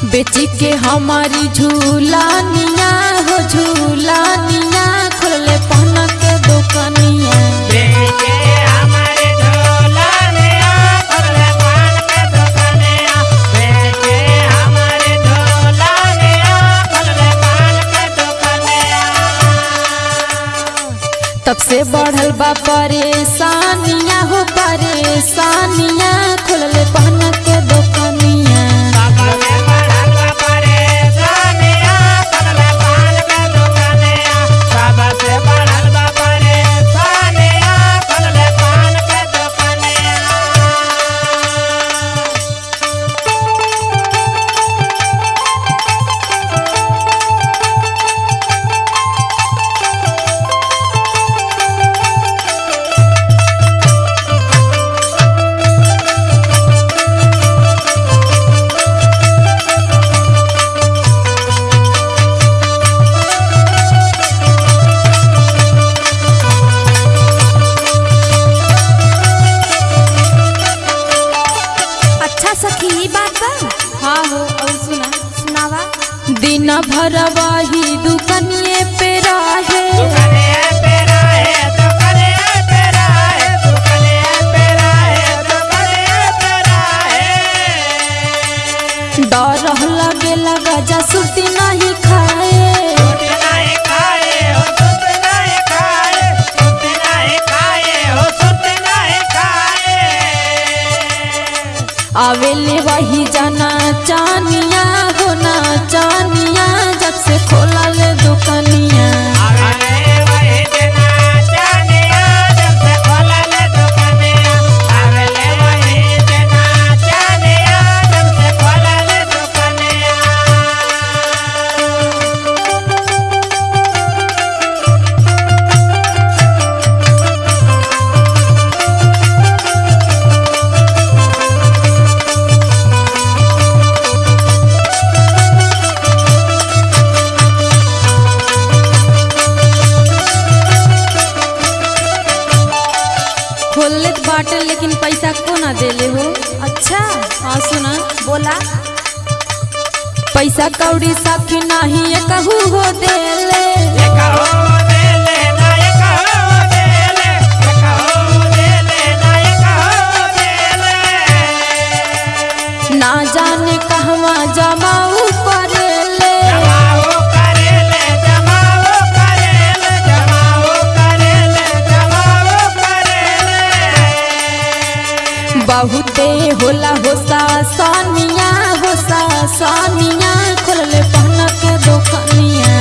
बेची के हमारी झूलानिया हो झूलानिया खोले पहना के दुकानिया बेचे हमारे झूलानिया खोले पहन के दुकानिया बेचे हमारे झूलानिया खोले पहन के दुकानिया। तब से बढ़ल बा परेशानिया हो परेशानिया खोले पहना के दुकानिया हाँ हो और सुनावा दिन भर वही दुकानिए पे रहे डर लगे लगा जा सुती नहीं खाए आवेले वही जाना चानिया हो ना चानिया जब से खोला ले दुकानिया खोले बाटल लेकिन पैसा को ना देले हो। अच्छा हाँ सुना बोला पैसा कौड़ी साखी नहीं कहू हो देले ना जाने कहवा जमाऊ करेले बहुते होला हो सानिया खोलले पहना के दुकानिया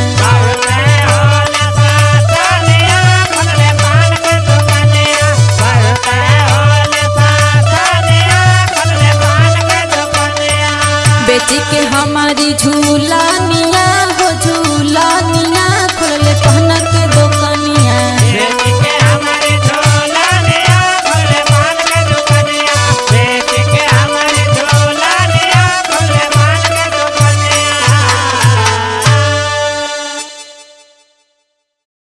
बेची के हमारी झूलानिया हो झूलानिया